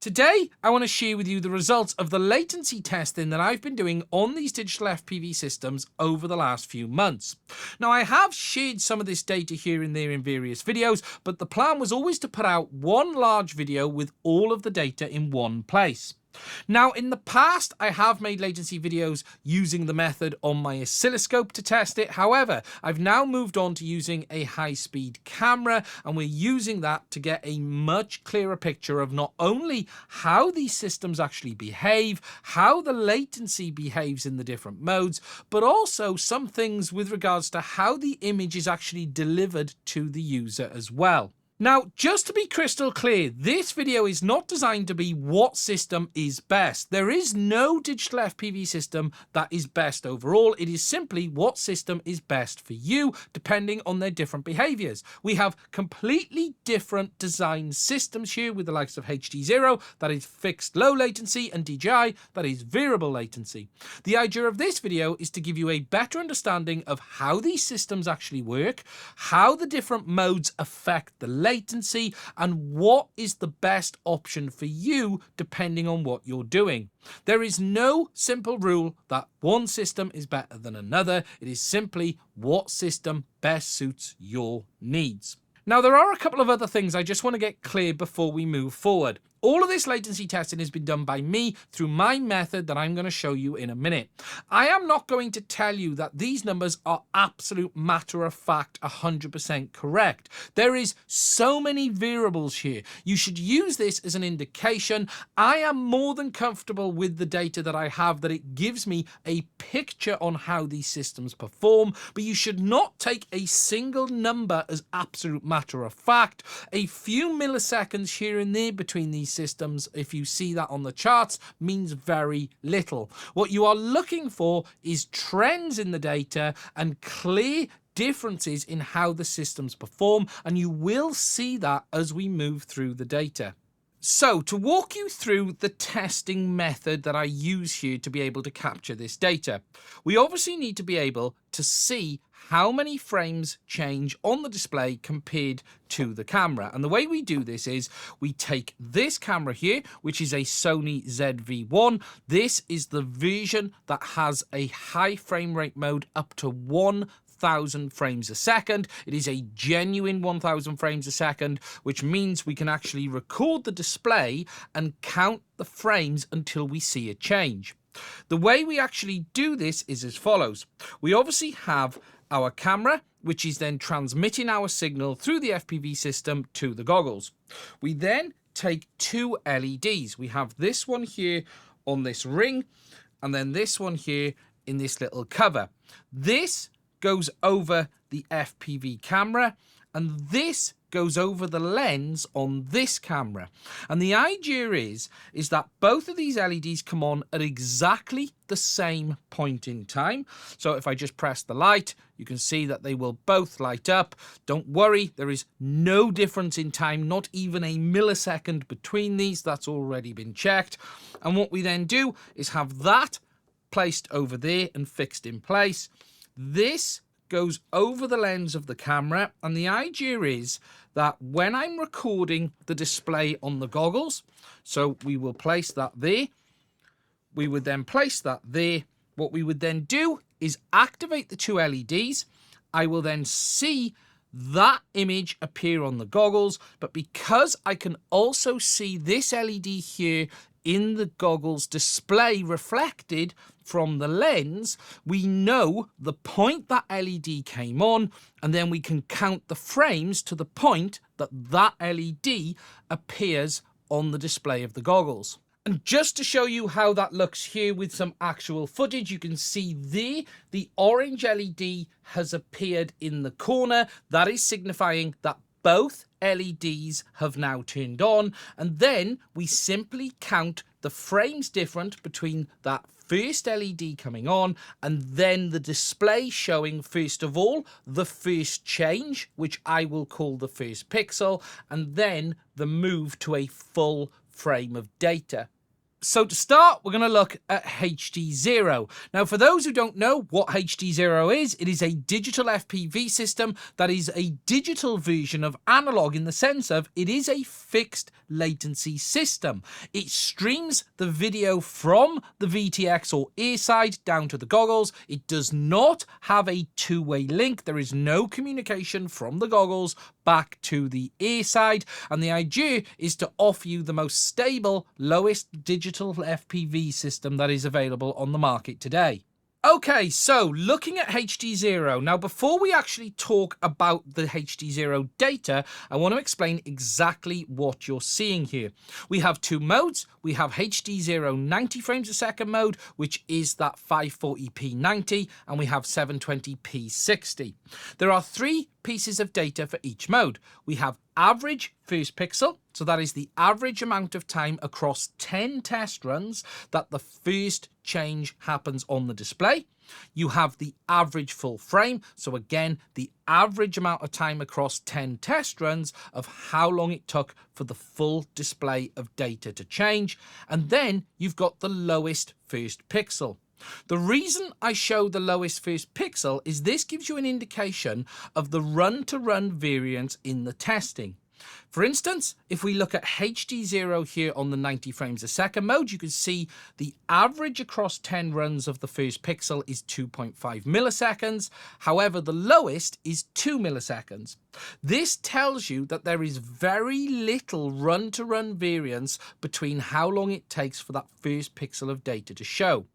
Today, I want to share with you the results of the latency testing that I've been doing on these digital FPV systems over the last few months. Now, I have shared some of this data here and there in various videos, but the plan was always to put out one large video with all of the data in one place. Now, in the past, I have made latency videos using the method on my oscilloscope to test it. However, I've now moved on to using a high-speed camera, and we're using that to get a much clearer picture of not only how these systems actually behave, how the latency behaves in the different modes, but also some things with regards to how the image is actually delivered to the user as well. Now, just to be crystal clear, this video is not designed to be what system is best. There is no digital FPV system that is best overall. It is simply what system is best for you, depending on their different behaviors. We have completely different design systems here with the likes of HDZero, that is fixed low latency, and DJI, that is variable latency. The idea of this video is to give you a better understanding of how these systems actually work, how the different modes affect the latency, and what is the best option for you depending on what you're doing. There is no simple rule that one system is better than another. It is simply what system best suits your needs. Now, there are a couple of other things I just want to get clear before we move forward. All of this latency testing has been done by me through my method that I'm going to show you in a minute. I am not going to tell you that these numbers are absolute matter of fact 100% correct. There is so many variables here. You should use this as an indication. I am more than comfortable with the data that I have, that it gives me a picture on how these systems perform, but you should not take a single number as absolute matter of fact. A few milliseconds here and there between these systems, if you see that on the charts, means very little. What you are looking for is trends in the data and clear differences in how the systems perform, and you will see that as we move through the data. So, to walk you through the testing method that I use here to be able to capture this data, we obviously need to be able to see how many frames change on the display compared to the camera. And the way we do this is we take this camera here, which is a Sony ZV-1. This is the version that has a high frame rate mode up to 1,000 frames a second. It is a genuine 1,000 frames a second, which means we can actually record the display and count the frames until we see a change. The way we actually do this is as follows. We obviously have our camera, which is then transmitting our signal through the FPV system to the goggles. We then take two LEDs. We have this one here on this ring, and then this one here in this little cover. This goes over the FPV camera, and this goes over the lens on this camera. And the idea is that both of these LEDs come on at exactly the same point in time. So if I just press the light, you can see that they will both light up. Don't worry, there is no difference in time, not even a millisecond between these. That's already been checked. And what we then do is have that placed over there and fixed in place. This goes over the lens of the camera, and the idea is that when I'm recording the display on the goggles, so we will place that there, we would then place that there. What we would then do is activate the two LEDs. I will then see that image appear on the goggles, but because I can also see this LED here in the goggles display reflected from the lens, we know the point that LED came on, and then we can count the frames to the point that that LED appears on the display of the goggles. And just to show you how that looks here with some actual footage, you can see there the orange LED has appeared in the corner. That is signifying that both LEDs have now turned on, and then we simply count the frames different between that first LED coming on and then the display showing, first of all, the first change, which I will call the first pixel, and then the move to a full frame of data. So to start, we're going to look at HDZero. Now, for those who don't know what HDZero is, it is a digital FPV system that is a digital version of analog in the sense of it is a fixed latency system. It streams the video from the VTX or ear side down to the goggles. It does not have a two-way link. There is no communication from the goggles back to the ear side. And the idea is to offer you the most stable, lowest digital FPV system that is available on the market today. Okay, so looking at HDZero. Now, before we actually talk about the HDZero data, I want to explain exactly what you're seeing here. We have two modes. We have HDZero 90 frames a second mode, which is that 540p 90, and we have 720p 60. There are three pieces of data for each mode. We have average first pixel, so that is the average amount of time across 10 test runs that the first change happens on the display. You have the average full frame, so again, the average amount of time across 10 test runs of how long it took for the full display of data to change. And then you've got the lowest first pixel. The reason I show the lowest first pixel is this gives you an indication of the run-to-run variance in the testing. For instance, if we look at HDZero here on the 90 frames a second mode, you can see the average across 10 runs of the first pixel is 2.5 milliseconds. However, the lowest is 2 milliseconds. This tells you that there is very little run-to-run variance between how long it takes for that first pixel of data to show.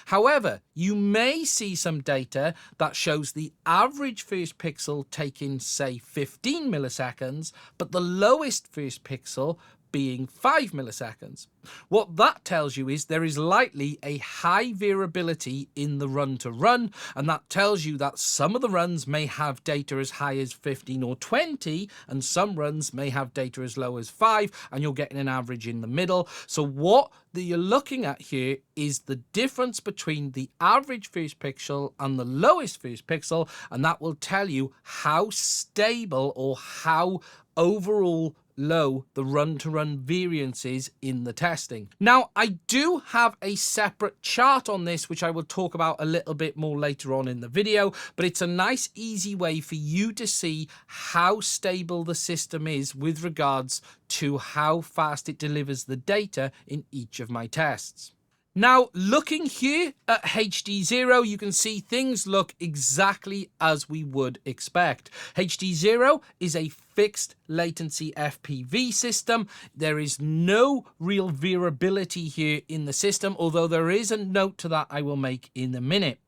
However, you may see some data that shows the average first pixel taking, say, 15 milliseconds, but the lowest first pixel being 5 milliseconds. What that tells you is there is likely a high variability in the run-to-run, and that tells you that some of the runs may have data as high as 15 or 20, and some runs may have data as low as 5, and you're getting an average in the middle. So what you're looking at here is the difference between the average first pixel and the lowest first pixel, and that will tell you how stable or how overall low the run-to-run variance is in the testing. Now, I do have a separate chart on this, which I will talk about a little bit more later on in the video, but it's a nice, easy way for you to see how stable the system is with regards to how fast it delivers the data in each of my tests. Now, looking here at HDZero, you can see things look exactly as we would expect. HDZero is a fixed latency FPV system. There is no real variability here in the system, although there is a note to that I will make in a minute.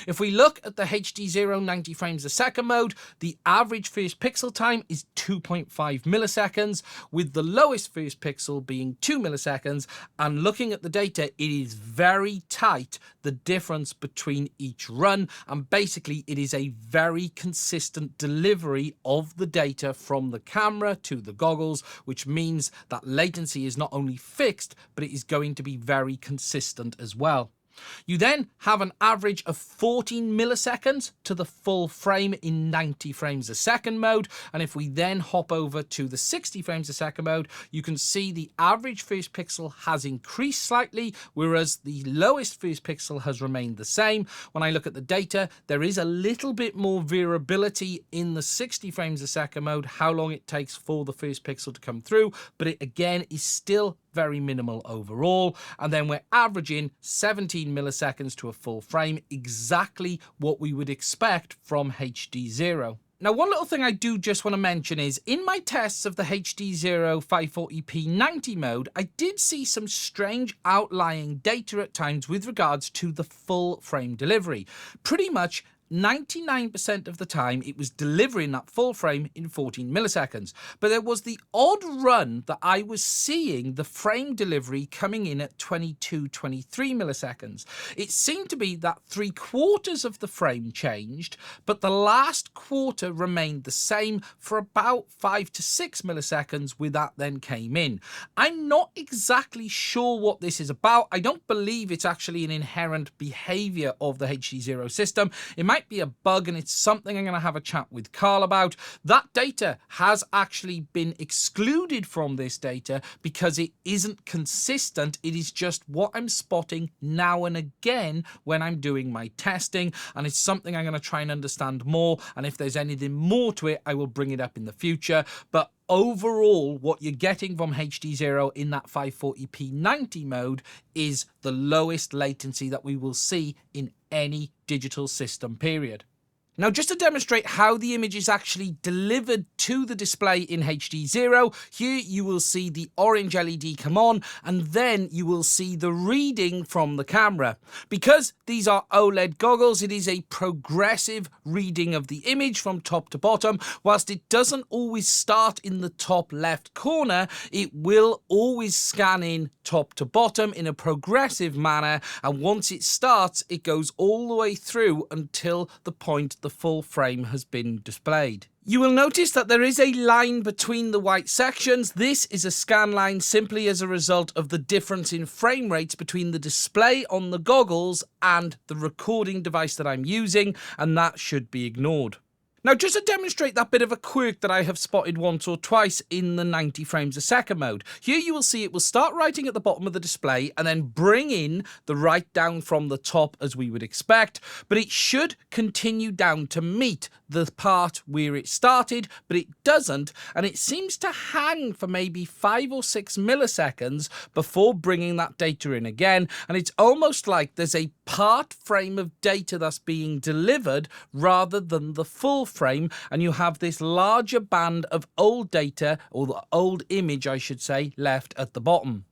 If we look at the HDZero 90 frames a second mode, the average first pixel time is 2.5 milliseconds, with the lowest first pixel being 2 milliseconds. And looking at the data, it is very tight, the difference between each run. And basically, it is a very consistent delivery of the data from the camera to the goggles, which means that latency is not only fixed, but it is going to be very consistent as well. You then have an average of 14 milliseconds to the full frame in 90 frames a second mode. And if we then hop over to the 60 frames a second mode, you can see the average first pixel has increased slightly, whereas the lowest first pixel has remained the same. When I look at the data, there is a little bit more variability in the 60 frames a second mode, how long it takes for the first pixel to come through, but it again is still very minimal overall. And then we're averaging 17 milliseconds to a full frame, exactly what we would expect from HDZero. Now, one little thing I do just want to mention is in my tests of the HDZero 540p 90 mode, I did see some strange outlying data at times with regards to the full frame delivery. Pretty much 99% of the time it was delivering that full frame in 14 milliseconds. But there was the odd run that I was seeing the frame delivery coming in at 22, 23 milliseconds. It seemed to be that 3/4 of the frame changed, but the last quarter remained the same for about 5 to 6 milliseconds where that then came in. I'm not exactly sure what this is about. I don't believe it's actually an inherent behavior of the HDZero system. It might might be a bug, and it's something I'm going to have a chat with Carl about. That data has actually been excluded from this data because it isn't consistent. It is just what I'm spotting now and again when I'm doing my testing, and it's something I'm going to try and understand more, and if there's anything more to it, I will bring it up in the future. But overall, what you're getting from HDZero in that 540p 90 mode is the lowest latency that we will see in any digital system, period. Now, just to demonstrate how the image is actually delivered to the display in HDZero, here you will see the orange LED come on, and then you will see the reading from the camera. Because these are OLED goggles, it is a progressive reading of the image from top to bottom. Whilst it doesn't always start in the top left corner, it will always scan in top to bottom in a progressive manner, and once it starts, it goes all the way through until the point the full frame has been displayed. You will notice that there is a line between the white sections. This is a scan line simply as a result of the difference in frame rates between the display on the goggles and the recording device that I'm using, and that should be ignored. Now, just to demonstrate that bit of a quirk that I have spotted once or twice in the 90 frames a second mode, here you will see it will start writing at the bottom of the display and then bring in the write down from the top as we would expect, but it should continue down to meet the part where it started, but it doesn't, and it seems to hang for maybe 5 or 6 milliseconds before bringing that data in again, and it's almost like there's a part frame of data that's being delivered rather than the full frame, and you have this larger band of old data, or the old image I should say, left at the bottom.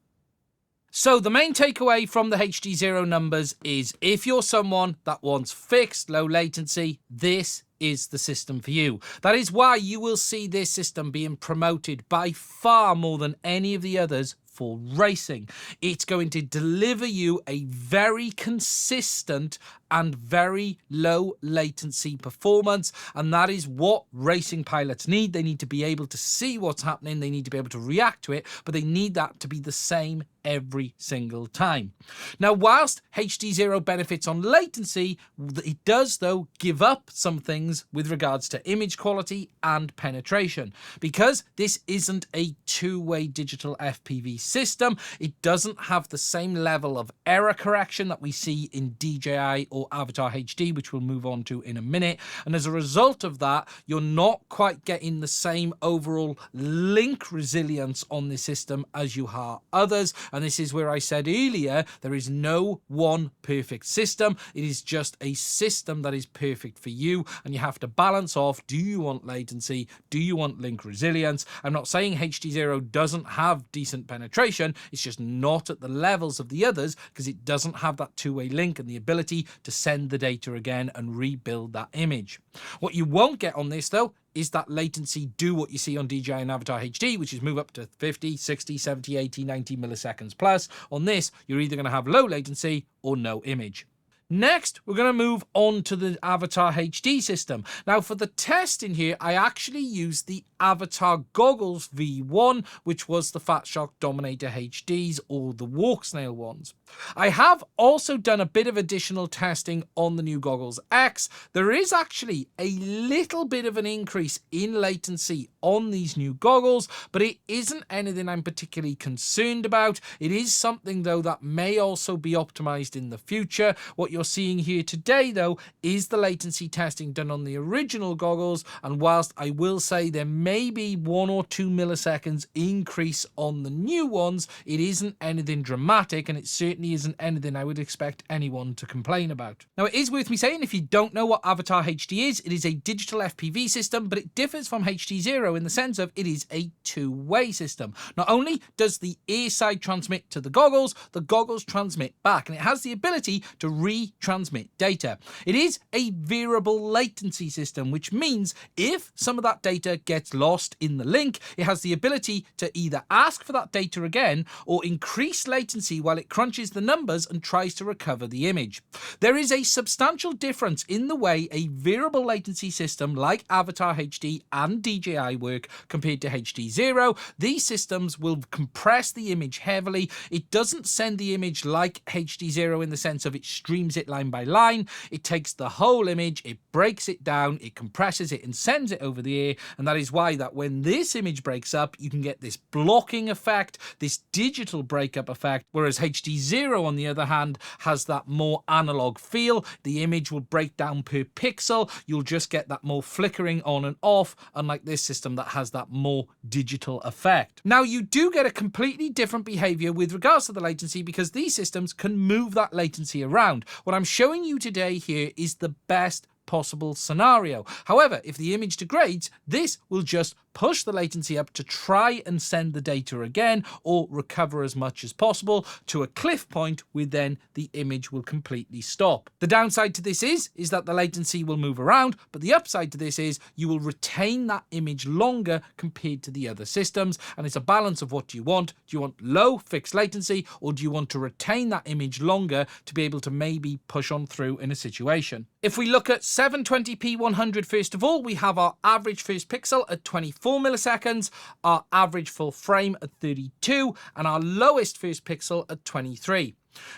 So the main takeaway from the HDZero numbers is, if you're someone that wants fixed low latency, this is the system for you. That is why you will see this system being promoted by far more than any of the others for racing. It's going to deliver you a very consistent and very low latency performance, and that is what racing pilots need. They need to be able to see what's happening, they need to be able to react to it, but they need that to be the same every single time. Now, whilst HDZero benefits on latency, it does though give up some things with regards to image quality and penetration. Because this isn't a two-way digital FPV system, it doesn't have the same level of error correction that we see in DJI or Avatar HD, which we'll move on to in a minute, and as a result of that, you're not quite getting the same overall link resilience on this system as you are others. And this is where I said earlier, there is no one perfect system. It is just a system that is perfect for you, and you have to balance off, do you want latency? Do you want link resilience? I'm not saying HDZero doesn't have decent penetration, it's just not at the levels of the others because it doesn't have that two-way link and the ability to send the data again and rebuild that image. What you won't get on this though is that latency do what you see on DJI and Avatar HD, which is move up to 50, 60, 70, 80, 90 milliseconds plus. On this, you're either going to have low latency or no image. Next, we're going to move on to the Avatar HD system. Now, for the test in here, I actually used the Avatar Goggles V1, which was the Fat Shark Dominator HDs, or the Walk Snail ones. I have also done a bit of additional testing on the new Goggles X. There is actually a little bit of an increase in latency on these new goggles, but it isn't anything I'm particularly concerned about. It is something, though, that may also be optimized in the future. What you're seeing here today, though, is the latency testing done on the original goggles, and whilst I will say there may be 1 or 2 milliseconds increase on the new ones, it isn't anything dramatic, and it certainly isn't anything I would expect anyone to complain about. Now, it is worth me saying, if you don't know what Avatar HD is, it is a digital FPV system, but it differs from HDZero in the sense of it is a two-way system. Not only does the ear side transmit to the goggles transmit back, and it has the ability to retransmit data. It is a variable latency system, which means if some of that data gets lost in the link, it has the ability to either ask for that data again or increase latency while it crunches the numbers and tries to recover the image. There is a substantial difference in the way a variable latency system like Avatar HD and DJI work compared to HDZero. These systems will compress the image heavily. It doesn't send the image like HDZero in the sense of it streams analyze it line by line. It takes the whole image, it breaks it down, it compresses it and sends it over the air. And that is why that when this image breaks up, you can get this blocking effect, this digital breakup effect, whereas HDZero, on the other hand, has that more analog feel. The image will break down per pixel. You'll just get that more flickering on and off, unlike this system that has that more digital effect. Now, you do get a completely different behavior with regards to the latency because these systems can move that latency around. What I'm showing you today here is the best possible scenario. However, if the image degrades, this will just push the latency up to try and send the data again or recover as much as possible to a cliff point where then the image will completely stop. The downside to this is that the latency will move around, but the upside to this is you will retain that image longer compared to the other systems, and it's a balance of what do you want. Do you want low fixed latency, or do you want to retain that image longer to be able to maybe push on through in a situation? If we look at 720p 100 first of all, we have our average first pixel at 24 milliseconds, our average full frame at 32, and our lowest first pixel at 23.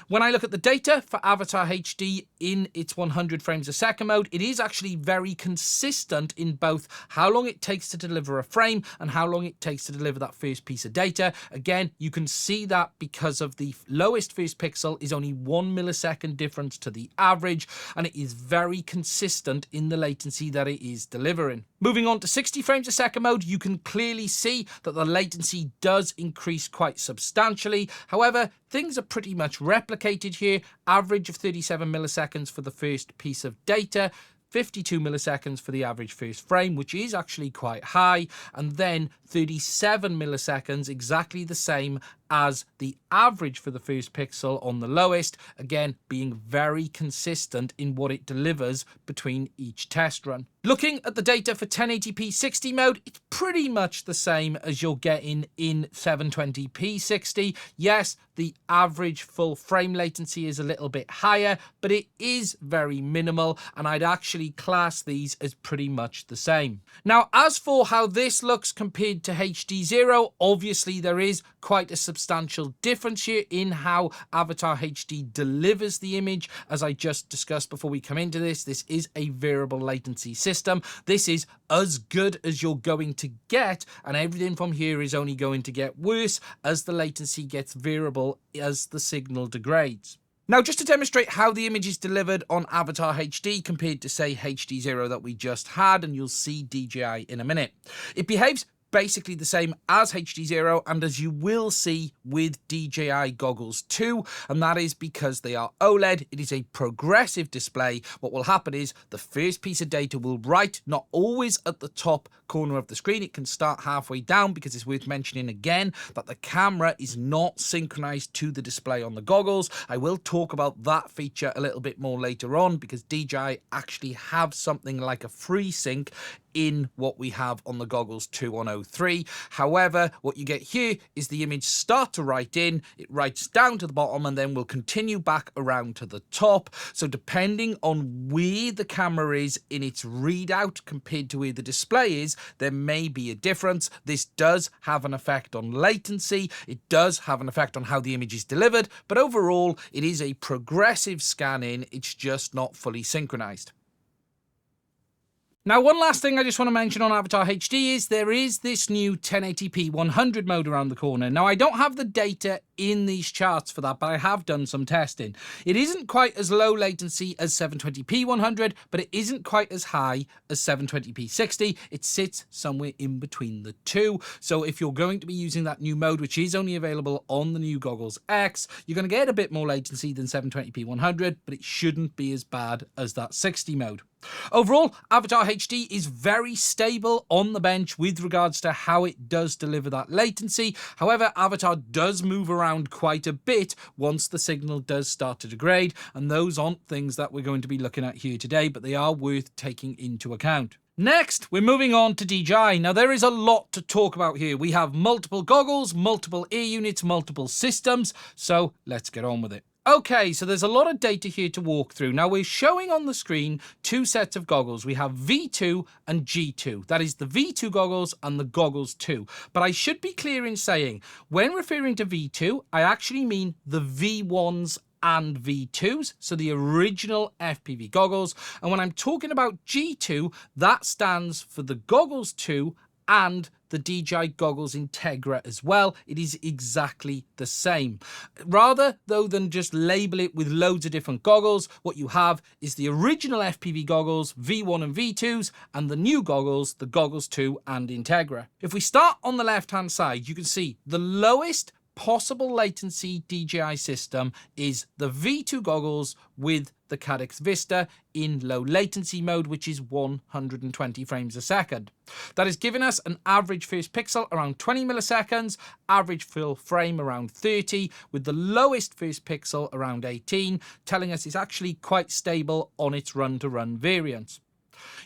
When I look at the data for Avatar HD in its 100 frames a second mode, it is actually very consistent in both how long it takes to deliver a frame and how long it takes to deliver that first piece of data. Again, you can see that because of the lowest first pixel is only 1 millisecond difference to the average, and it is very consistent in the latency that it is delivering. Moving on to 60 frames a second mode, you can clearly see that the latency does increase quite substantially. However, things are pretty much replicated here. Average of 37 milliseconds for the first piece of data, 52 milliseconds for the average first frame, which is actually quite high, and then 37 milliseconds, exactly the same as the average for the first pixel on the lowest, again being very consistent in what it delivers between each test run. Looking at the data for 1080p 60 mode, it's pretty much the same as you're getting in 720p 60. Yes, the average full frame latency is a little bit higher, but it is very minimal, and I'd actually class these as pretty much the same. Now, as for how this looks compared to HDZero, obviously there is quite a substantial difference here in how Avatar HD delivers the image. As I just discussed before we come into this is a variable latency system. This is as good as you're going to get, and everything from here is only going to get worse as the latency gets variable as the signal degrades. Now, just to demonstrate how the image is delivered on Avatar HD compared to, say, HDZero that we just had, and you'll see DJI in a minute. It behaves basically the same as HDZero, and as you will see with DJI goggles too, and that is because they are OLED. It is a progressive display. What will happen is the first piece of data will write, not always at the top corner of the screen. It can start halfway down, because it's worth mentioning again that the camera is not synchronized to the display on the goggles. I will talk about that feature a little bit more later on, because DJI actually have something like a FreeSync in what we have on the goggles 2103. However, what you get here is the image start to write in, it writes down to the bottom, and then will continue back around to the top. So depending on where the camera is in its readout compared to where the display is, there may be a difference. This does have an effect on latency. It does have an effect on how the image is delivered, but overall, it is a progressive scan in. It's just not fully synchronized. Now, one last thing I just want to mention on Avatar HD is there is this new 1080p 100 mode around the corner. Now, I don't have the data in these charts for that, but I have done some testing. It isn't quite as low latency as 720p 100, but it isn't quite as high as 720p 60. It sits somewhere in between the two. So if you're going to be using that new mode, which is only available on the new Goggles X, you're going to get a bit more latency than 720p 100, but it shouldn't be as bad as that 60 mode. Overall, Avatar HD is very stable on the bench with regards to how it does deliver that latency. However, Avatar does move around quite a bit once the signal does start to degrade, and those aren't things that we're going to be looking at here today, but they are worth taking into account. Next, we're moving on to DJI. Now, there is a lot to talk about here. We have multiple goggles, multiple air units, multiple systems, so let's get on with it. Okay, so there's a lot of data here to walk through. Now, we're showing on the screen two sets of goggles. We have V2 and G2. That is the V2 goggles and the Goggles 2. But I should be clear in saying, when referring to V2, I actually mean the V1s and V2s, so the original FPV goggles. And when I'm talking about G2, that stands for the Goggles 2 and the DJI Goggles Integra as well. It is exactly the same. Rather, though, than just label it with loads of different goggles, what you have is the original FPV goggles, V1 and V2s, and the new goggles, the Goggles 2 and Integra. If we start on the left-hand side, you can see the lowest possible latency DJI system is the V2 goggles with the Caddx Vista in low latency mode, which is 120 frames a second. That has given us an average first pixel around 20 milliseconds, average full frame around 30, with the lowest first pixel around 18, telling us it's actually quite stable on its run-to-run variance.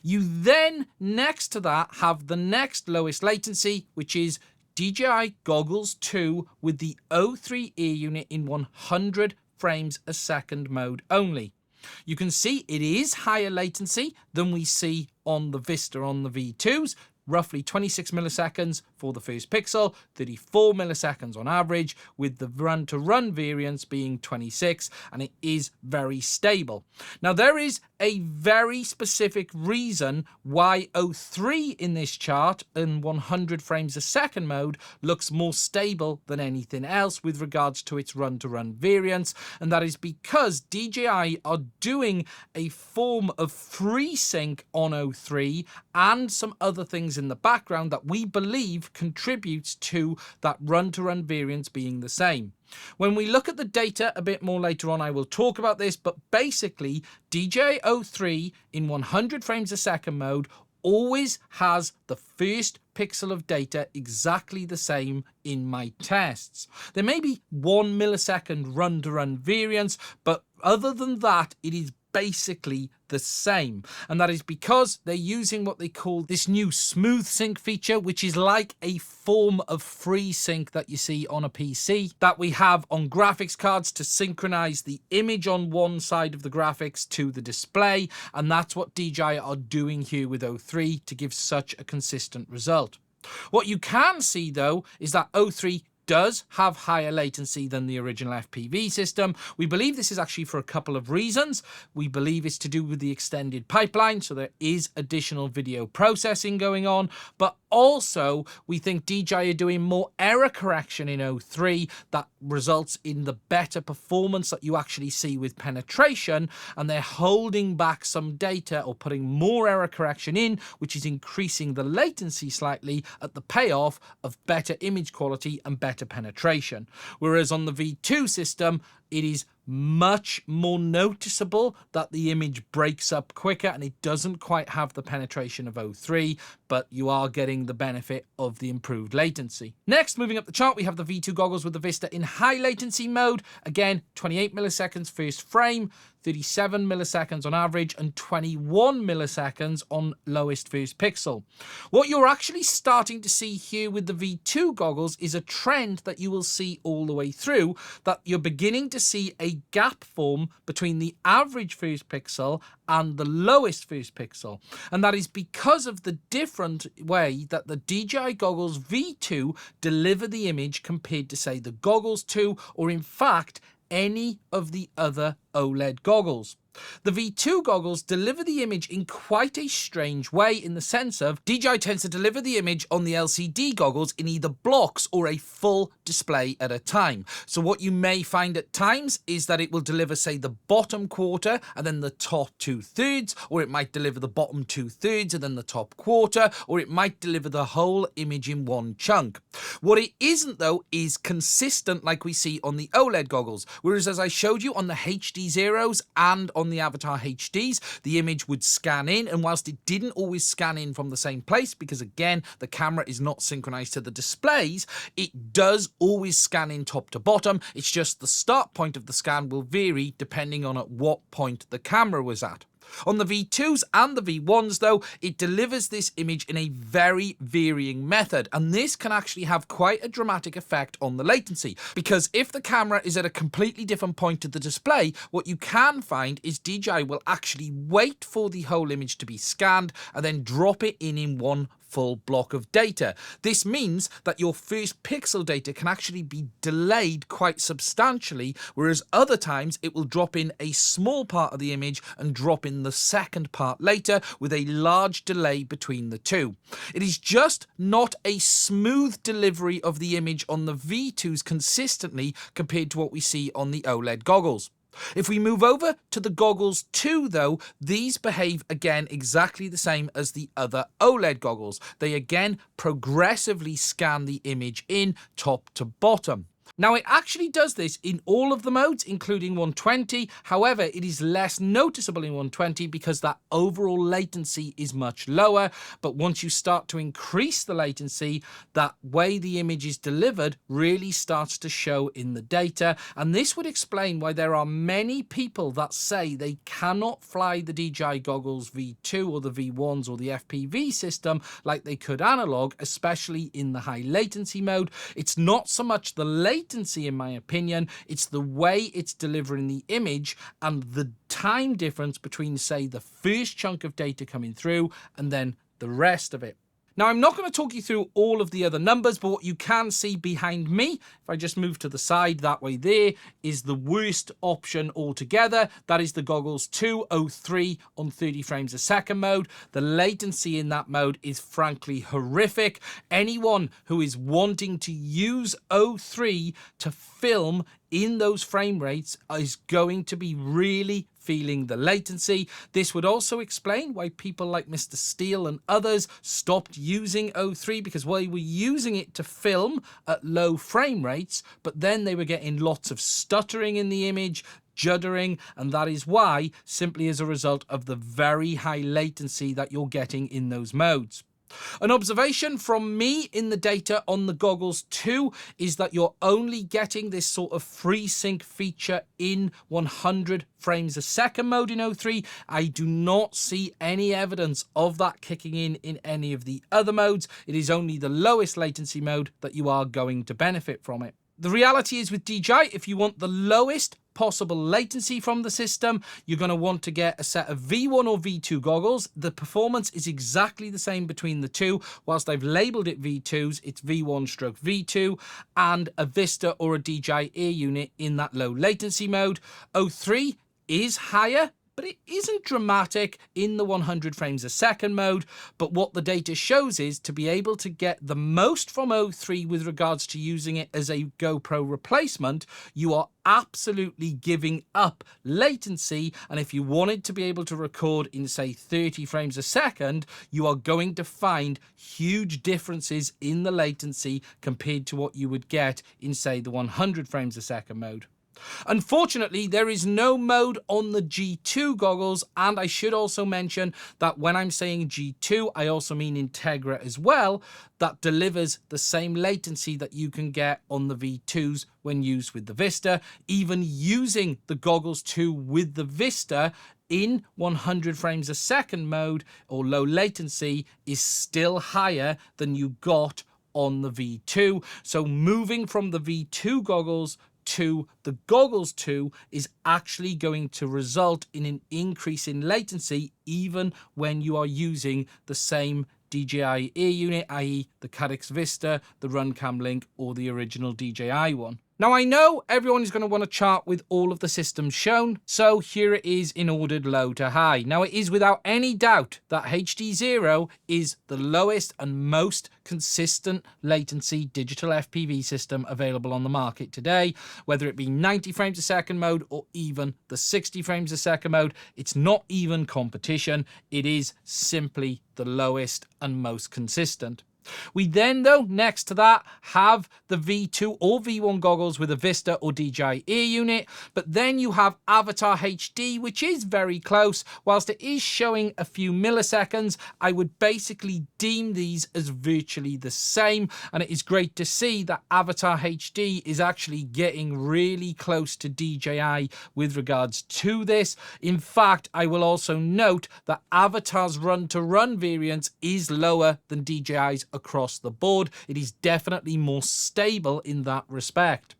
You then, next to that, have the next lowest latency, which is DJI Goggles 2 with the O3 ear unit in 100 frames a second mode only. You can see it is higher latency than we see on the Vista on the V2s, roughly 26 milliseconds for the first pixel, 34 milliseconds on average, with the run-to-run variance being 26, and it is very stable. Now, there is a very specific reason why O3 in this chart in 100 frames a second mode looks more stable than anything else with regards to its run-to-run variance, and that is because DJI are doing a form of FreeSync on O3 and some other things in the background that we believe contributes to that run-to-run variance being the same. When we look at the data a bit more later on, I will talk about this, but basically DJI O3 in 100 frames a second mode always has the first pixel of data exactly the same in my tests. There may be 1 millisecond run-to-run variance, but other than that, it is basically the same, and that is because they're using what they call this new smooth sync feature, which is like a form of free sync that you see on a PC that we have on graphics cards to synchronize the image on one side of the graphics to the display, and that's what DJI are doing here with O3 to give such a consistent result. What you can see though is that O3 does have higher latency than the original FPV system. We believe this is actually for a couple of reasons. We believe it's to do with the extended pipeline, so there is additional video processing going on, but also we think DJI are doing more error correction in O3 that results in the better performance that you actually see with penetration, and they're holding back some data or putting more error correction in, which is increasing the latency slightly at the payoff of better image quality and better penetration. Whereas on the V2 system, it is much more noticeable that the image breaks up quicker and it doesn't quite have the penetration of O3, but you are getting the benefit of the improved latency. Next, moving up the chart, we have the V2 goggles with the Vista in high latency mode. Again, 28 milliseconds first frame, 37 milliseconds on average, and 21 milliseconds on lowest first pixel. What you're actually starting to see here with the V2 goggles is a trend that you will see all the way through, that you're beginning to see a gap form between the average first pixel and the lowest first pixel. And that is because of the different way that the DJI Goggles V2 deliver the image compared to, say, the Goggles 2, or in fact, any of the other OLED goggles. The V2 goggles deliver the image in quite a strange way, in the sense of DJI tends to deliver the image on the LCD goggles in either blocks or a full display at a time. So what you may find at times is that it will deliver, say, the bottom quarter and then the top 2/3, or it might deliver the bottom 2/3 and then the top quarter, or it might deliver the whole image in one chunk. What it isn't, though, is consistent like we see on the OLED goggles. Whereas, as I showed you on the HDZeros and on the Avatar HDs, the image would scan in, and whilst it didn't always scan in from the same place, because again, the camera is not synchronized to the displays, it does always scan in top to bottom. It's just the start point of the scan will vary depending on at what point the camera was at. On the V2s and the V1s, though, it delivers this image in a very varying method, and this can actually have quite a dramatic effect on the latency, because if the camera is at a completely different point of the display, what you can find is DJI will actually wait for the whole image to be scanned and then drop it in one full block of data. This means that your first pixel data can actually be delayed quite substantially, whereas other times it will drop in a small part of the image and drop in the second part later with a large delay between the two. It is just not a smooth delivery of the image on the V2s consistently compared to what we see on the OLED goggles. If we move over to the goggles 2 though, these behave again exactly the same as the other OLED goggles. They again progressively scan the image in top to bottom. Now it actually does this in all of the modes, including 120. However, it is less noticeable in 120 because that overall latency is much lower. But once you start to increase the latency, that way the image is delivered really starts to show in the data. And this would explain why there are many people that say they cannot fly the DJI goggles V2 or the V1s or the FPV system like they could analog, especially in the high latency mode. It's not so much the latency, in my opinion, it's the way it's delivering the image and the time difference between, say, the first chunk of data coming through and then the rest of it. Now, I'm not going to talk you through all of the other numbers, but what you can see behind me, if I just move to the side that way, there is the worst option altogether. That is the goggles 203 on 30 frames a second mode. The latency in that mode is frankly horrific. Anyone who is wanting to use 03 to film in those frame rates is going to be really feeling the latency. This would also explain why people like Mr. Steele and others stopped using 03, because they were using it to film at low frame rates, but then they were getting lots of stuttering in the image, juddering, and that is why, simply as a result of the very high latency that you're getting in those modes. An observation from me in the data on the goggles 2 is that you're only getting this sort of FreeSync feature in 100 frames a second mode in 03. I do not see any evidence of that kicking in any of the other modes. It is only the lowest latency mode that you are going to benefit from it. The reality is with DJI, if you want the lowest possible latency from the system, you're going to want to get a set of V1 or V2 goggles. The performance is exactly the same between the two. Whilst I've labeled it V2s, it's V1/V2 and a Vista or a DJI Air unit in that low latency mode. 03 is higher, but it isn't dramatic in the 100 frames a second mode. But what the data shows is to be able to get the most from 03 with regards to using it as a GoPro replacement, you are absolutely giving up latency. And if you wanted to be able to record in, say, 30 frames a second, you are going to find huge differences in the latency compared to what you would get in, say, the 100 frames a second mode. Unfortunately, there is no mode on the G2 goggles, and I should also mention that when I'm saying G2, I also mean Integra as well, that delivers the same latency that you can get on the V2s when used with the Vista. Even using the goggles 2 with the Vista in 100 frames a second mode or low latency is still higher than you got on the V2. So moving from the V2 goggles to the goggles 2 is actually going to result in an increase in latency even when you are using the same DJI Air unit, i.e. the Caddx Vista, the Runcam Link, or the original DJI one. Now, I know everyone is going to want a chart with all of the systems shown, so here it is in ordered low to high. Now, it is without any doubt that HDZero is the lowest and most consistent latency digital FPV system available on the market today, whether it be 90 frames a second mode or even the 60 frames a second mode. It's not even competition. It is simply the lowest and most consistent. We then, though, next to that, have the V2 or V1 goggles with a Vista or DJI Air unit, but then you have Avatar HD, which is very close. Whilst it is showing a few milliseconds, I would basically deem these as virtually the same, and it is great to see that Avatar HD is actually getting really close to DJI with regards to this. In fact, I will also note that Avatar's run-to-run variance is lower than DJI's across the board. It is definitely more stable in that respect.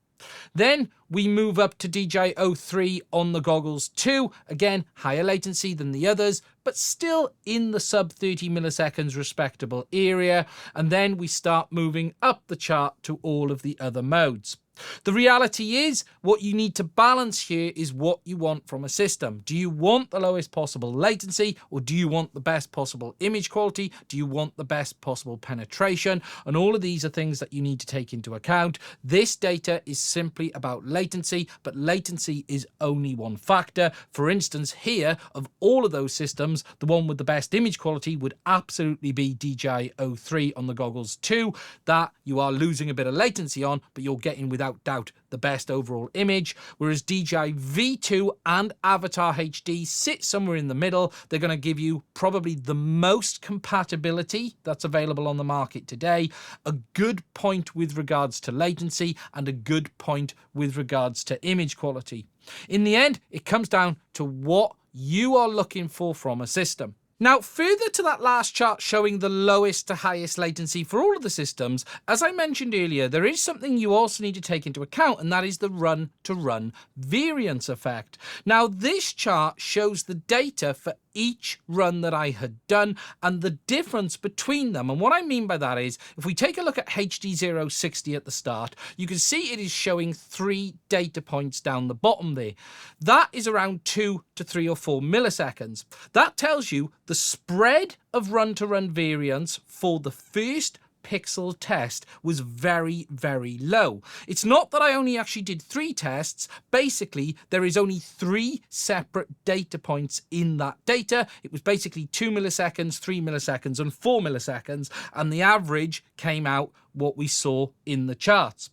Then we move up to DJI O3 on the goggles 2. Again, higher latency than the others, but still in the sub 30 milliseconds respectable area. And then we start moving up the chart to all of the other modes. The reality is, what you need to balance here is what you want from a system. Do you want the lowest possible latency, or do you want the best possible image quality? Do you want the best possible penetration? And all of these are things that you need to take into account. This data is simply about latency, but latency is only one factor. For instance, here, of all of those systems, the one with the best image quality would absolutely be DJI O3 on the goggles 2. That you are losing a bit of latency on, but you're getting without doubt the best overall image, whereas DJI V2 and Avatar HD sit somewhere in the middle. They're going to give you probably the most compatibility that's available on the market today, a good point with regards to latency, and a good point with regards to image quality. In the end, it comes down to what you are looking for from a system. Now, further to that last chart showing the lowest to highest latency for all of the systems, as I mentioned earlier, there is something you also need to take into account, and that is the run-to-run variance effect. Now, this chart shows the data for each run that I had done and the difference between them. And what I mean by that is, if we take a look at HDZero 60 at the start, you can see it is showing 3 data points down the bottom there. That is around 2 to 3 or 4 milliseconds. That tells you the spread of run-to-run variance for the first pixel test was very, very low. It's not that I only actually did 3 tests. Basically, there is only 3 separate data points in that data. It was basically 2 milliseconds, 3 milliseconds, and 4 milliseconds, and the average came out what we saw in the charts.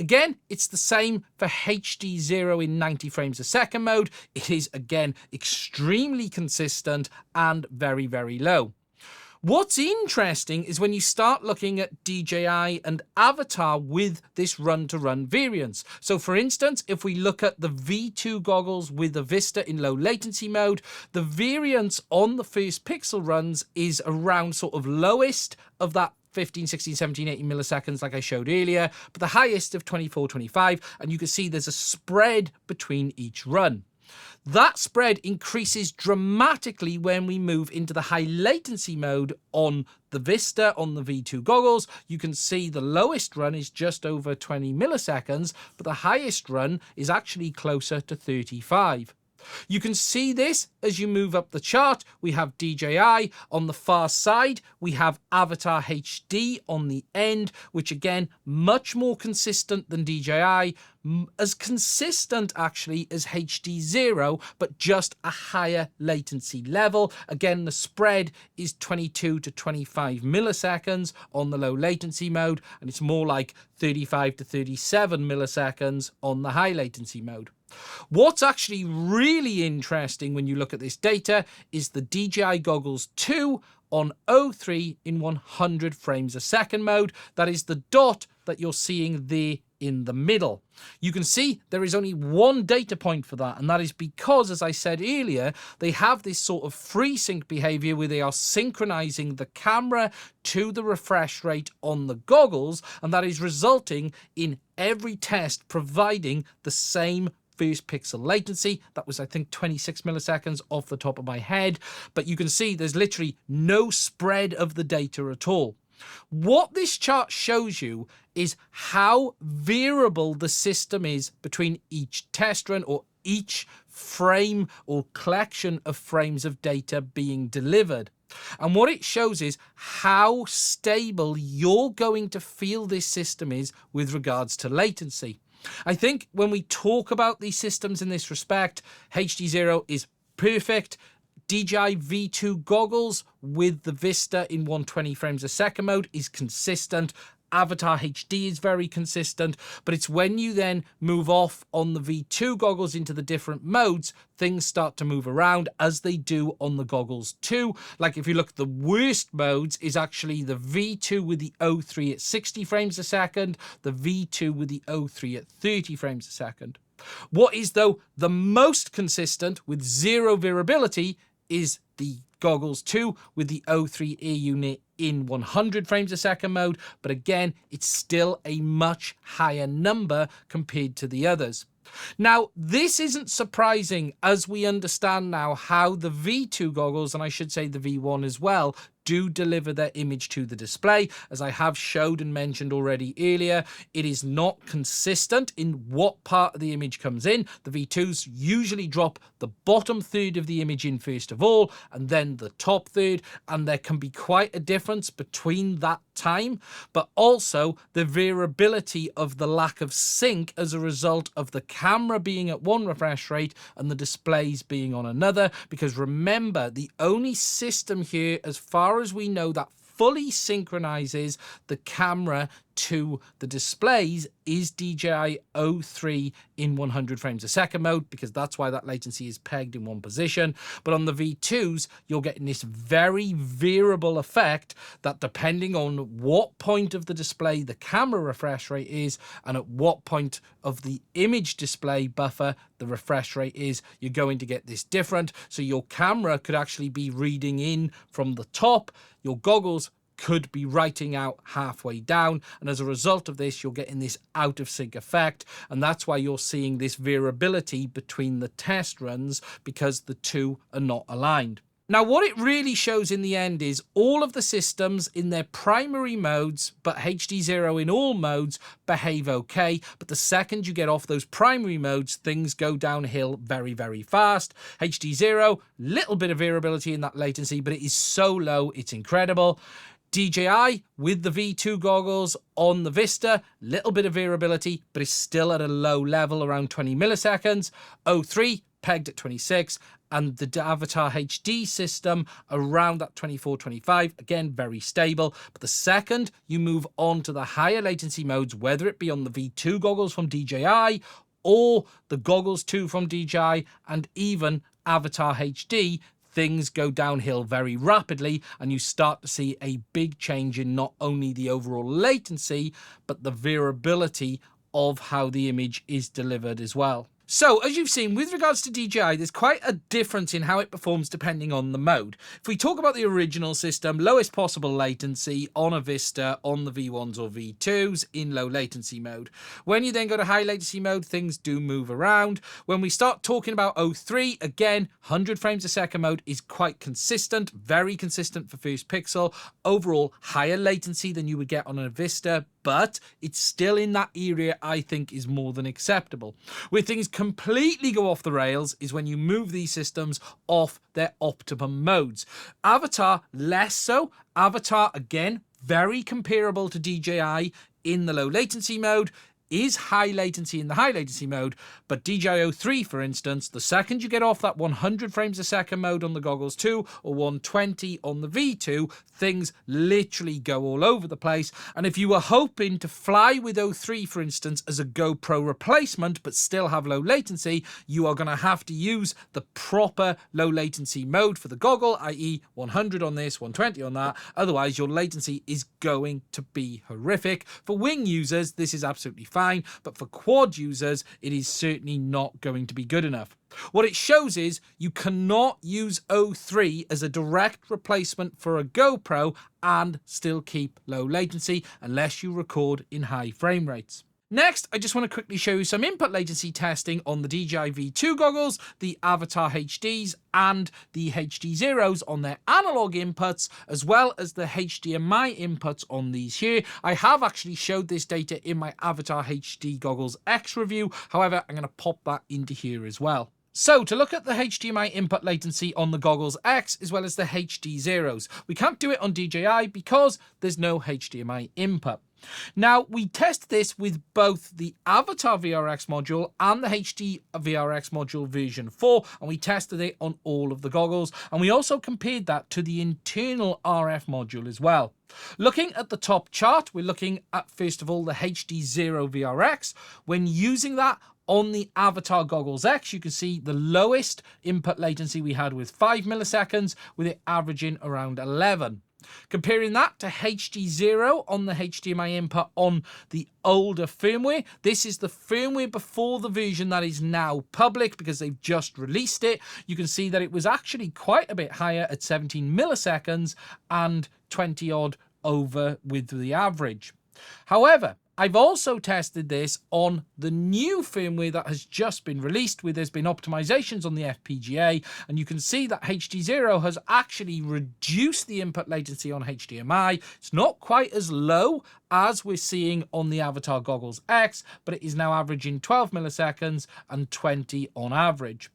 Again, it's the same for HDZero in 90 frames a second mode. It is, again, extremely consistent and very, very low. What's interesting is when you start looking at DJI and Avatar with this run-to-run variance. So for instance, if we look at the V2 goggles with the Vista in low latency mode, the variance on the first pixel runs is around sort of lowest of that 15, 16, 17, 18 milliseconds like I showed earlier, but the highest of 24, 25, and you can see there's a spread between each run. That spread increases dramatically when we move into the high latency mode on the Vista, on the V2 goggles. You can see the lowest run is just over 20 milliseconds, but the highest run is actually closer to 35. You can see this as you move up the chart. We have DJI on the far side. We have Avatar HD on the end, which again, much more consistent than DJI, as consistent actually as HDZero, but just a higher latency level. Again, the spread is 22 to 25 milliseconds on the low latency mode, and it's more like 35 to 37 milliseconds on the high latency mode. What's actually really interesting when you look at this data is the DJI Goggles 2 on O3 in 100 frames a second mode. That is the dot that you're seeing there in the middle. You can see there is only one data point for that, and that is because, as I said earlier, they have this sort of FreeSync behavior where they are synchronizing the camera to the refresh rate on the goggles, and that is resulting in every test providing the same first pixel latency. That was, I think, 26 milliseconds off the top of my head, but you can see there's literally no spread of the data at all. What this chart shows you is how variable the system is between each test run or each frame or collection of frames of data being delivered. And what it shows is how stable you're going to feel this system is with regards to latency. I think when we talk about these systems in this respect, HDZero is perfect. DJI V2 goggles with the Vista in 120 frames a second mode is consistent. Avatar HD is very consistent, but it's when you then move off on the V2 goggles into the different modes, things start to move around as they do on the goggles too. Like if you look at the worst modes is actually the V2 with the O3 at 60 frames a second, the V2 with the O3 at 30 frames a second. What is though the most consistent with zero variability is the goggles 2 with the O3 air unit in 100 frames a second mode, but again, it's still a much higher number compared to the others. Now, this isn't surprising as we understand now how the V2 goggles, and I should say the V1 as well, do deliver their image to the display. As I have showed and mentioned already earlier, it is not consistent in what part of the image comes in. The V2s usually drop the bottom third of the image in first of all, and then the top third, and there can be quite a difference between that time, but also the variability of the lack of sync as a result of the camera being at one refresh rate and the displays being on another. Because remember, the only system here, as far as we know, that fully synchronizes the camera to the displays is DJI O3 in 100 frames a second mode, because that's why that latency is pegged in one position. But on the V2s, you're getting this very variable effect that depending on what point of the display the camera refresh rate is and at what point of the image display buffer the refresh rate is, you're going to get this different. So your camera could actually be reading in from the top, your goggles could be writing out halfway down, and as a result of this you're getting this out of sync effect, and that's why you're seeing this variability between the test runs, because the two are not aligned. Now, what it really shows in the end is all of the systems in their primary modes, but HDZero in all modes, behave okay. But the second you get off those primary modes, things go downhill very, very fast. HDZero, little bit of variability in that latency, but it is so low, it's incredible. DJI with the V2 goggles on the Vista, little bit of variability, but it's still at a low level, around 20 milliseconds. O3 pegged at 26, and the Avatar HD system around that 24, 25, again, very stable. But the second you move on to the higher latency modes, whether it be on the V2 goggles from DJI or the goggles 2 from DJI and even Avatar HD, things go downhill very rapidly, and you start to see a big change in not only the overall latency, but the variability of how the image is delivered as well. So, as you've seen, with regards to DJI, there's quite a difference in how it performs depending on the mode. If we talk about the original system, lowest possible latency on a Vista, on the V1s or V2s in low latency mode. When you then go to high latency mode, things do move around. When we start talking about O3, again, 100 frames a second mode is quite consistent, very consistent for first pixel. Overall, higher latency than you would get on a Vista, but it's still in that area I think is more than acceptable. Where things completely go off the rails is when you move these systems off their optimum modes. Avatar, less so. Avatar, again, very comparable to DJI in the low latency mode, is high latency in the high latency mode, but DJI O3, for instance, the second you get off that 100 frames a second mode on the goggles 2 or 120 on the V2, things literally go all over the place. And if you were hoping to fly with O3, for instance, as a GoPro replacement, but still have low latency, you are going to have to use the proper low latency mode for the goggle, i.e. 100 on this, 120 on that. Otherwise, your latency is going to be horrific. For wing users, this is absolutely fine, but for quad users, it is certainly not going to be good enough. What it shows is you cannot use O3 as a direct replacement for a GoPro and still keep low latency unless you record in high frame rates. Next, I just want to quickly show you some input latency testing on the DJI V2 goggles, the Avatar HDs and the HDZeros on their analog inputs, as well as the HDMI inputs on these here. I have actually showed this data in my Avatar HD Goggles X review. However, I'm going to pop that into here as well. So, to look at the HDMI input latency on the Goggles X as well as the HDZeros. We can't do it on DJI because there's no HDMI input. Now, we test this with both the Avatar VRX module and the HD VRX module version 4, and we tested it on all of the goggles, and we also compared that to the internal RF module as well. Looking at the top chart, we're looking at, first of all, the HDZero VRX. When using that on the Avatar Goggles X, you can see the lowest input latency we had with 5 milliseconds, with it averaging around 11. Comparing that to HDZero on the HDMI input on the older firmware. This is the firmware before the version that is now public because they've just released it. You can see that it was actually quite a bit higher at 17 milliseconds and 20 odd over with the average. However, I've also tested this on the new firmware that has just been released, where there's been optimizations on the FPGA, and you can see that HDZero has actually reduced the input latency on HDMI. It's not quite as low as we're seeing on the Avatar Goggles X, but it is now averaging 12 milliseconds and 20 on average.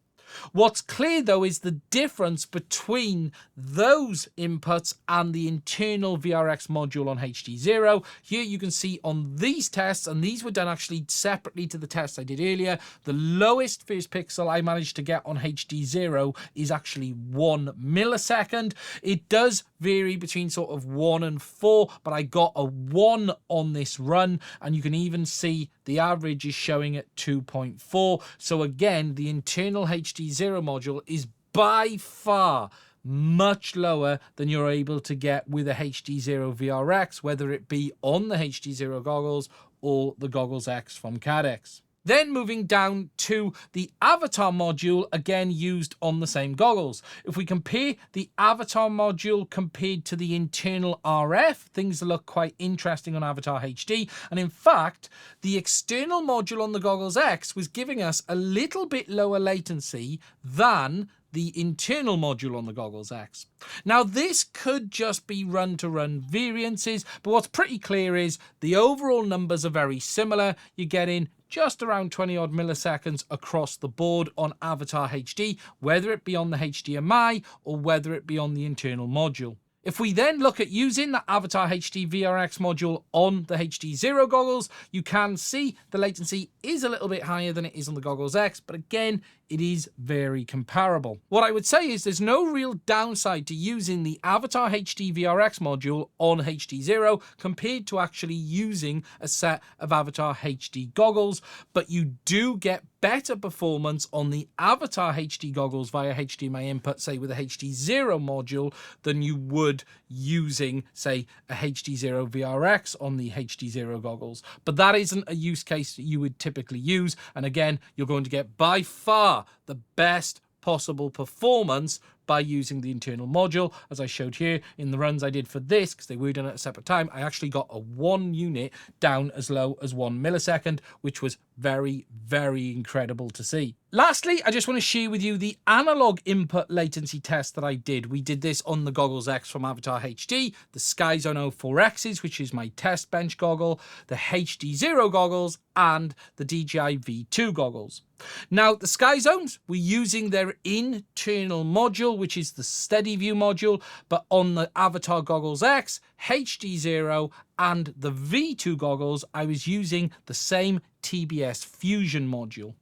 What's clear though is the difference between those inputs and the internal VRX module on HDZero. Here you can see on these tests, and these were done actually separately to the tests I did earlier, the lowest first pixel I managed to get on HDZero is actually 1 millisecond. It does vary between sort of 1 and 4, but I got a 1 on this run, and you can even see the average is showing at 2.4. So again, the internal HDZero module is by far much lower than you're able to get with a HDZero VRX, whether it be on the HDZero goggles or the Goggles X from Cadex. Then moving down to the Avatar module, again used on the same goggles. If we compare the Avatar module compared to the internal RF, things look quite interesting on Avatar HD. And in fact, the external module on the Goggles X was giving us a little bit lower latency than the internal module on the Goggles X. Now, this could just be run-to-run variances, but what's pretty clear is the overall numbers are very similar. You're getting just around 20 odd milliseconds across the board on Avatar HD, whether it be on the HDMI or whether it be on the internal module. If we then look at using the Avatar HD VRX module on the HDZero goggles, you can see the latency is a little bit higher than it is on the Goggles X, but again, it is very comparable. What I would say is there's no real downside to using the Avatar HD VRX module on HDZero compared to actually using a set of Avatar HD goggles, but you do get better performance on the Avatar HD goggles via HDMI input, say with a HDZero module, than you would using, say, a HDZero VRX on the HDZero goggles. But that isn't a use case that you would typically use. And again, you're going to get by far the best possible performance by using the internal module. As I showed here in the runs I did for this, because they were done at a separate time, I actually got a 1 unit down as low as 1 millisecond, which was very, very incredible to see. Lastly, I just want to share with you the analog input latency test that I did. We did this on the Goggles X from Avatar HD, the SkyZone 04X's, which is my test bench goggle, the HDZero goggles, and the DJI V2 goggles. Now, the SkyZones, we're using their internal module, which is the Steady View module, but on the Avatar Goggles X, HDZero, and the V2 goggles, I was using the same TBS Fusion module.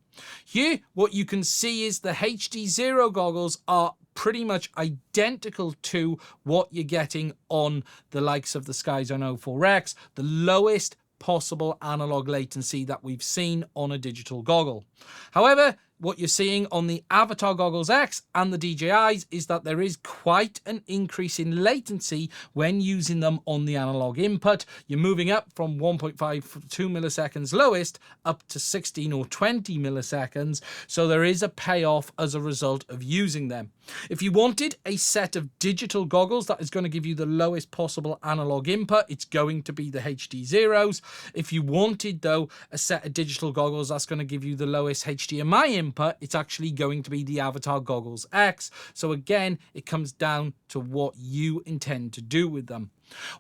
Here, what you can see is the HDZero goggles are pretty much identical to what you're getting on the likes of the SkyZone 04X, the lowest possible analog latency that we've seen on a digital goggle. However, what you're seeing on the Avatar Goggles X and the DJIs is that there is quite an increase in latency when using them on the analog input. You're moving up from 1.52 milliseconds lowest up to 16 or 20 milliseconds. So there is a payoff as a result of using them. If you wanted a set of digital goggles that is going to give you the lowest possible analog input, it's going to be the HDZeros. If you wanted, though, a set of digital goggles that's going to give you the lowest HDMI input, it's actually going to be the Avatar Goggles X. So again, it comes down to what you intend to do with them.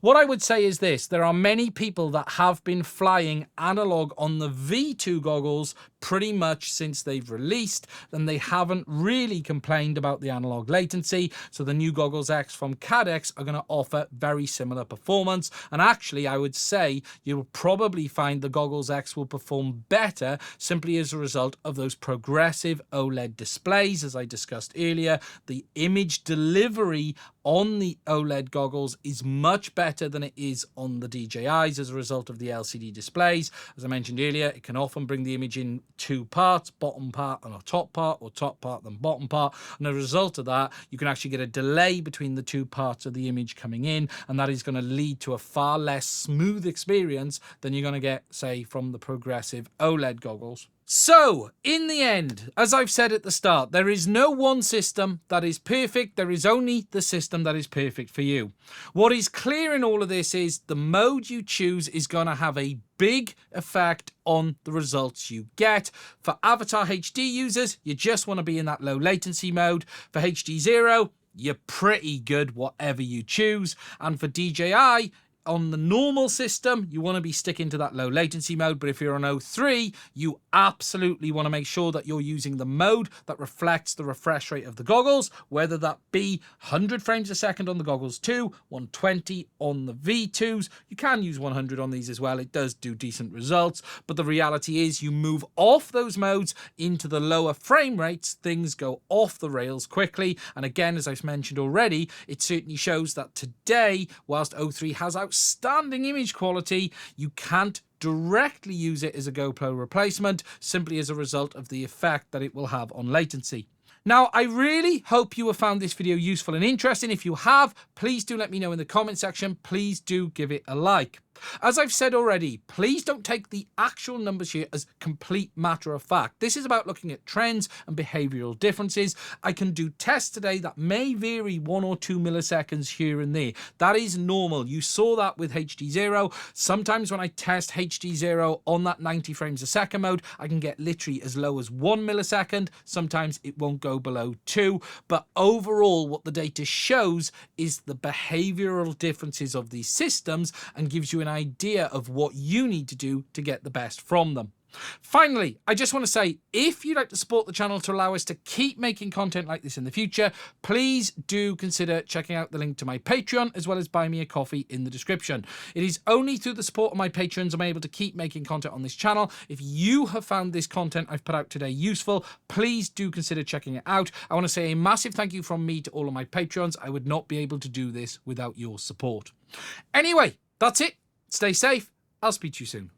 What I would say is this: there are many people that have been flying analog on the V2 goggles pretty much since they've released, and they haven't really complained about the analog latency. So the new Goggles X from Cadex are going to offer very similar performance. And actually, I would say you'll probably find the Goggles X will perform better simply as a result of those progressive OLED displays. As I discussed earlier, the image delivery on the OLED goggles is much better than it is on the DJIs as a result of the LCD displays. As I mentioned earlier, it can often bring the image in 2 parts, bottom part and a top part, or top part and bottom part. And as a result of that, you can actually get a delay between the 2 parts of the image coming in, and that is going to lead to a far less smooth experience than you're going to get, say, from the progressive OLED goggles. So, in the end, as I've said at the start, there is no one system that is perfect. There is only the system that is perfect for you. What is clear in all of this is the mode you choose is going to have a big effect on the results you get. For Avatar HD users, you just want to be in that low latency mode. For HDZero, you're pretty good whatever you choose. And for DJI, on the normal system, you want to be sticking to that low latency mode, but if you're on O3, you absolutely want to make sure that you're using the mode that reflects the refresh rate of the goggles, whether that be 100 frames a second on the goggles 2, 120 on the V2s. You can use 100 on these as well. It does do decent results, but the reality is you move off those modes into the lower frame rates, things go off the rails quickly. And again, as I've mentioned already, it certainly shows that today, whilst O3 has outstanding image quality, you can't directly use it as a GoPro replacement simply as a result of the effect that it will have on latency. Now, I really hope you have found this video useful and interesting. If you have, please do let me know in the comment section. Please do give it a like. As I've said already, please don't take the actual numbers here as complete matter of fact. This is about looking at trends and behavioral differences. I can do tests today that may vary 1 or 2 milliseconds here and there. That is normal. You saw that with HDZero. Sometimes when I test HDZero on that 90 frames a second mode, I can get literally as low as 1 millisecond. Sometimes it won't go below 2. But overall, what the data shows is the behavioral differences of these systems and gives you an idea of what you need to do to get the best from them. Finally, I just want to say, if you'd like to support the channel to allow us to keep making content like this in the future, please do consider checking out the link to my Patreon, as well as buy me a coffee in the description. It is only through the support of my patrons I'm able to keep making content on this channel. If you have found this content I've put out today useful, please do consider checking it out. I want to say a massive thank you from me to all of my patrons. I would not be able to do this without your support. Anyway, that's it. Stay safe. I'll speak to you soon.